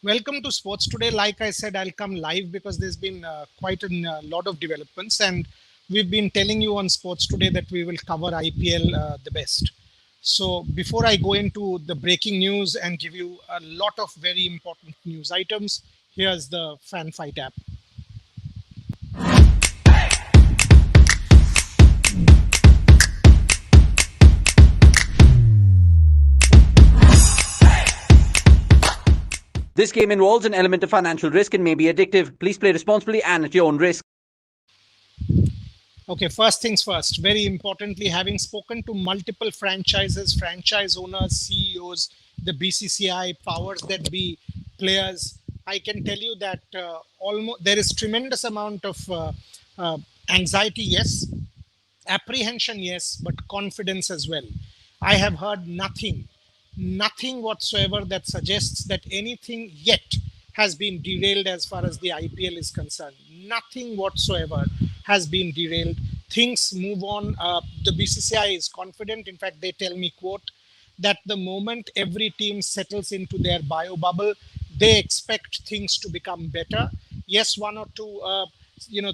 Welcome to Sports Today. Like I said, I'll come live because there's been quite a lot of developments, and we've been telling you on Sports Today that we will cover IPL the best. So before I go into the breaking news and give you a lot of very important news items, here's the Fan Fight app. This game involves an element of financial risk and may be addictive. Please play responsibly and at your own risk. Okay, first things first. Very importantly, having spoken to multiple franchises, franchise owners, CEOs, the BCCI, powers that be, players, I can tell you that almost there is tremendous amount of anxiety, yes, apprehension, yes, but confidence as well. I have heard nothing whatsoever that suggests that anything yet has been derailed as far as the IPL is concerned. Nothing whatsoever has been derailed. Things move on. The BCCI is confident. In fact, they tell me, quote, that the moment every team settles into their bio bubble, they expect things to become better. Yes, one or two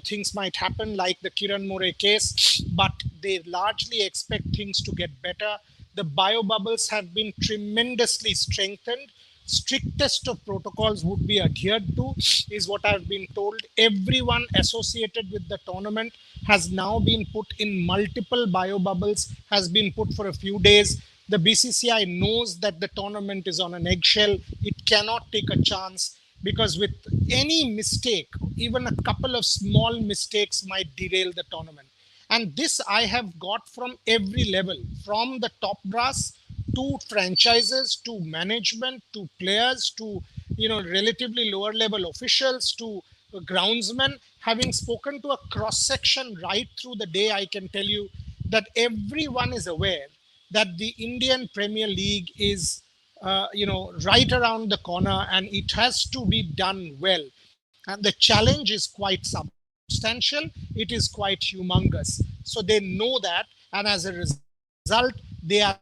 things might happen like the Kiran More case, but they largely expect things to get better. The bio bubbles have been tremendously strengthened. Strictest of protocols would be adhered to, is what I've been told. Everyone associated with the tournament has now been put in multiple bio bubbles, has been put for a few days. The BCCI knows that the tournament is on an eggshell. It cannot take a chance, because with any mistake, even a couple of small mistakes might derail the tournament. And this I have got from every level, from the top brass to franchises, to management, to players, to relatively lower level officials, to groundsmen. Having spoken to a cross section right through the day, I can tell you that everyone is aware that the Indian Premier League is right around the corner, and it has to be done well. And the challenge is quite substantial. It is quite humongous. So they know that, and as a result, they are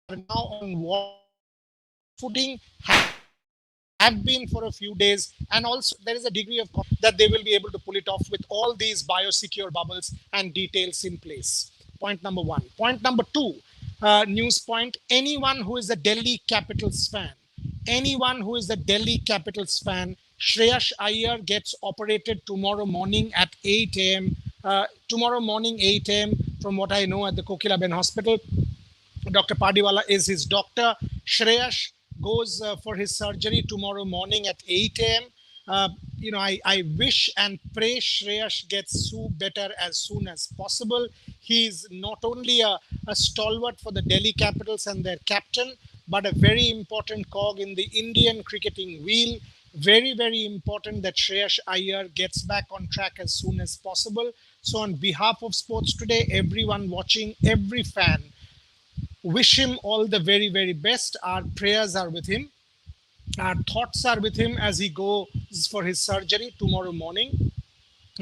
now on footing, have been for a few days, and also there is a degree of that they will be able to pull it off with all these biosecure bubbles and details in place. Point number one. Point number two, news point: anyone who is a Delhi Capitals fan, Shreyash Iyer gets operated tomorrow morning at 8 a.m. Tomorrow morning, 8 a.m., from what I know, at the Kokilaben Hospital. Dr. Padiwala is his doctor. Shreyash goes for his surgery tomorrow morning at 8 a.m. I wish and pray Shreyash gets better as soon as possible. He's not only a stalwart for the Delhi Capitals and their captain, but a very important cog in the Indian cricketing wheel. Very, very important that Shreyash Iyer gets back on track as soon as possible. So on behalf of Sports Today, everyone watching, every fan, wish him all the very, very best. Our prayers are with him. Our thoughts are with him as he goes for his surgery tomorrow morning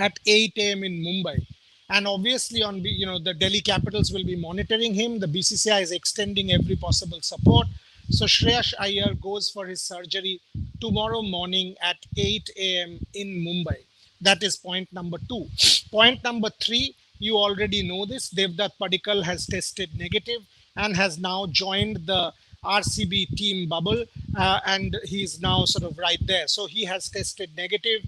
at 8 a.m. in Mumbai. And obviously, the Delhi Capitals will be monitoring him. The BCCI is extending every possible support. So Shreyash Iyer goes for his surgery tomorrow morning at 8 a.m. in Mumbai. That is point number two. Point number three, you already know this. Devdutt Padikkal has tested negative and has now joined the RCB team bubble, and he's now sort of right there. So he has tested negative,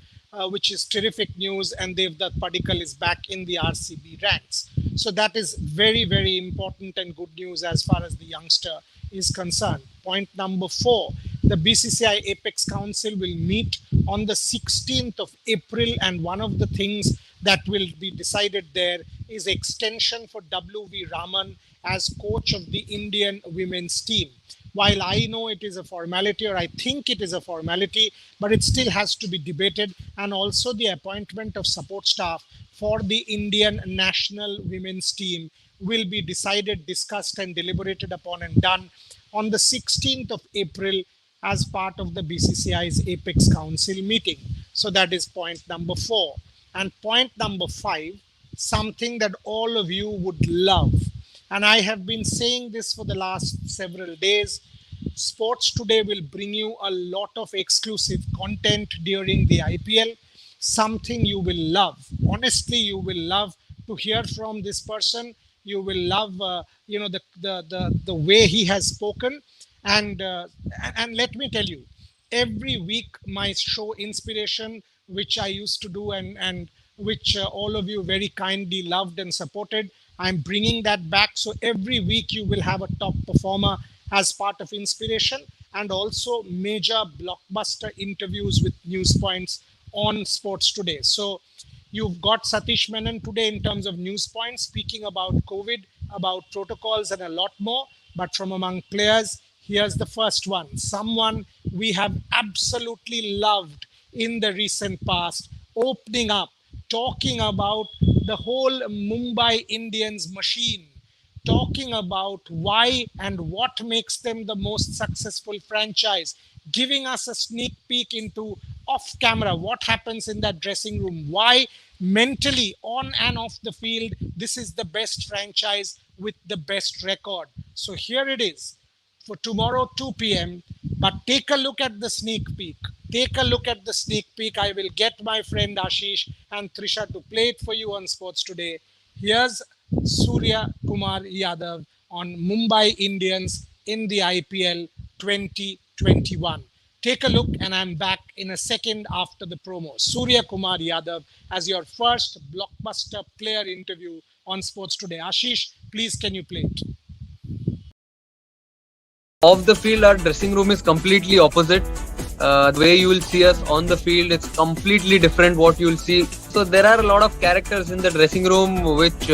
which is terrific news, and Devdutt Padikkal is back in the RCB ranks. So that is very, very important and good news as far as the youngster is concerned. Point number four, the BCCI Apex Council will meet on the 16th of April, and one of the things that will be decided there is extension for W.V. Raman as coach of the Indian women's team. While I know it is a formality, or I think it is a formality, but it still has to be debated. And also the appointment of support staff for the Indian national women's team will be decided, discussed, and deliberated upon and done on the 16th of April as part of the BCCI's Apex Council meeting. So that is point number four. And point number five, something that all of you would love. And I have been saying this for the last several days. Sports Today will bring you a lot of exclusive content during the IPL, something you will love. Honestly, you will love to hear from this person. You will love, the way he has spoken, and let me tell you, every week my show Inspiration, which I used to do, and which all of you very kindly loved and supported, I'm bringing that back. So every week you will have a top performer as part of Inspiration, and also major blockbuster interviews with news points on Sports Today. So you've got Satish Menon today in terms of news points, speaking about COVID, about protocols, and a lot more. But from among players, here's the first one, someone we have absolutely loved in the recent past, opening up, talking about the whole Mumbai Indians machine, talking about why and what makes them the most successful franchise, giving us a sneak peek into off camera what happens in that dressing room, why mentally on and off the field this is the best franchise with the best record. So here it is for tomorrow 2 p.m. But take a look at the sneak peek. Take a look at the sneak peek. I will get my friend Ashish and Trisha to play it for you on Sports Today. Here's Surya Kumar Yadav on Mumbai Indians in the IPL 2021. Take a look, and I'm back in a second after the promo. Surya Kumar Yadav as your first blockbuster player interview on Sports Today. Ashish, please can you play it? Off the field, our dressing room is completely opposite. The way you will see us on the field, it's completely different what you will see. So there are a lot of characters in the dressing room, which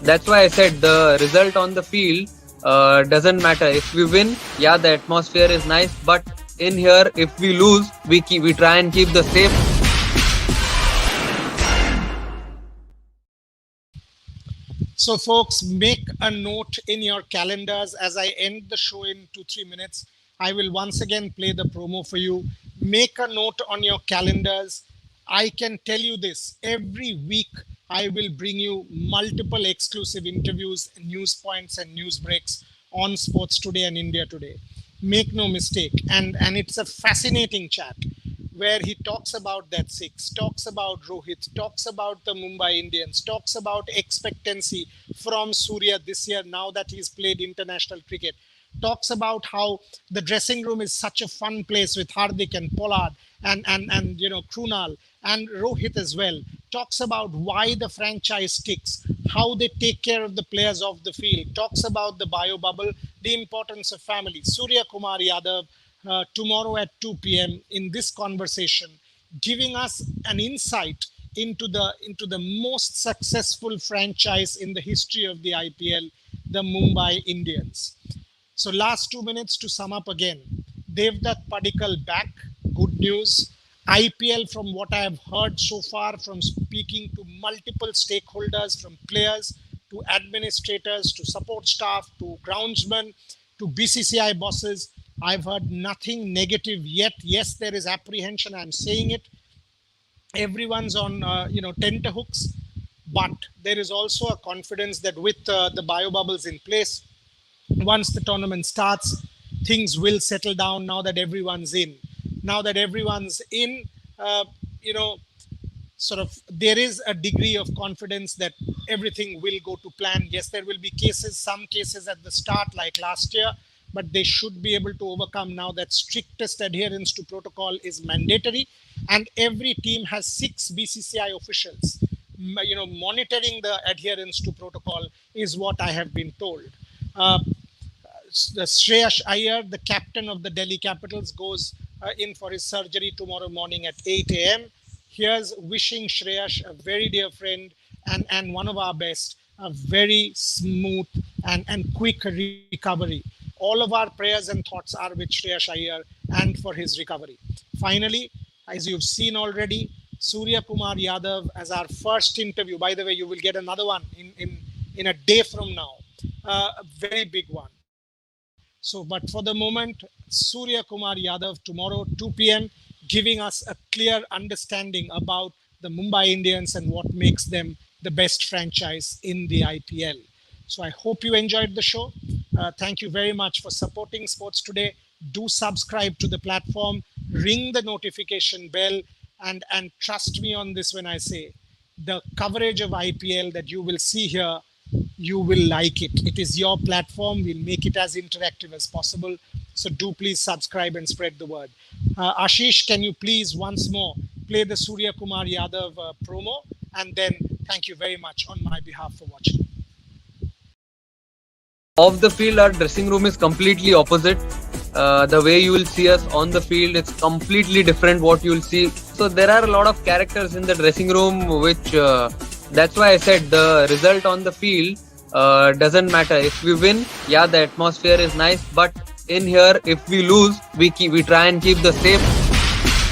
that's why I said the result on the field doesn't matter. If we win, yeah, the atmosphere is nice, but in here, if we lose, we try and keep the safe. So, folks, make a note in your calendars as I end the show in 2-3 minutes. I will once again play the promo for you. Make a note on your calendars. I can tell you this, every week I will bring you multiple exclusive interviews, news points, and news breaks on Sports Today and India Today. Make no mistake. And it's a fascinating chat where he talks about that six, talks about Rohit, talks about the Mumbai Indians, talks about expectancy from Surya this year now that he's played international cricket, talks about how the dressing room is such a fun place with Hardik and Pollard and Krunal and Rohit as well, talks about why the franchise sticks, how they take care of the players off the field, talks about the bio bubble, the importance of family. Surya Kumar Yadav tomorrow at 2 p.m. in this conversation, giving us an insight into the most successful franchise in the history of the IPL, the Mumbai Indians. So last 2 minutes to sum up again. Devdutt Padikkal back, good news. IPL, from what I have heard so far, from speaking to multiple stakeholders, from players to administrators to support staff to groundsmen to BCCI bosses, I've heard nothing negative yet. Yes, there is apprehension. I'm saying it. Everyone's on, tenterhooks, but there is also a confidence that with the bio bubbles in place, once the tournament starts, things will settle down. Now that everyone's in, there is a degree of confidence that everything will go to plan. Yes, there will be some cases at the start like last year, but they should be able to overcome now that strictest adherence to protocol is mandatory. And every team has 6 BCCI officials, monitoring the adherence to protocol is what I have been told. The Shreyas Iyer, the captain of the Delhi Capitals, goes in for his surgery tomorrow morning at 8 a.m. Here's wishing Shreyas, a very dear friend and one of our best, a very smooth and quick recovery. All of our prayers and thoughts are with Shreyas Iyer and for his recovery. Finally, as you've seen already, Surya Kumar Yadav as our first interview. By the way, you will get another one in a day from now, a very big one. So, but for the moment, Surya Kumar Yadav tomorrow, 2 p.m., giving us a clear understanding about the Mumbai Indians and what makes them the best franchise in the IPL. So I hope you enjoyed the show. Thank you very much for supporting Sports Today. Do subscribe to the platform, ring the notification bell, and trust me on this when I say the coverage of IPL that you will see here, you will like it. It is your platform. We'll make it as interactive as possible. So do please subscribe and spread the word. Ashish, can you please once more play the Surya Kumar Yadav promo? And then thank you very much on my behalf for watching. Off the field, our dressing room is completely opposite. The way you will see us on the field, it's completely different what you will see. So there are a lot of characters in the dressing room, which that's why I said the result on the field doesn't matter. If we win, yeah, the atmosphere is nice, but in here, if we lose, we try and keep the same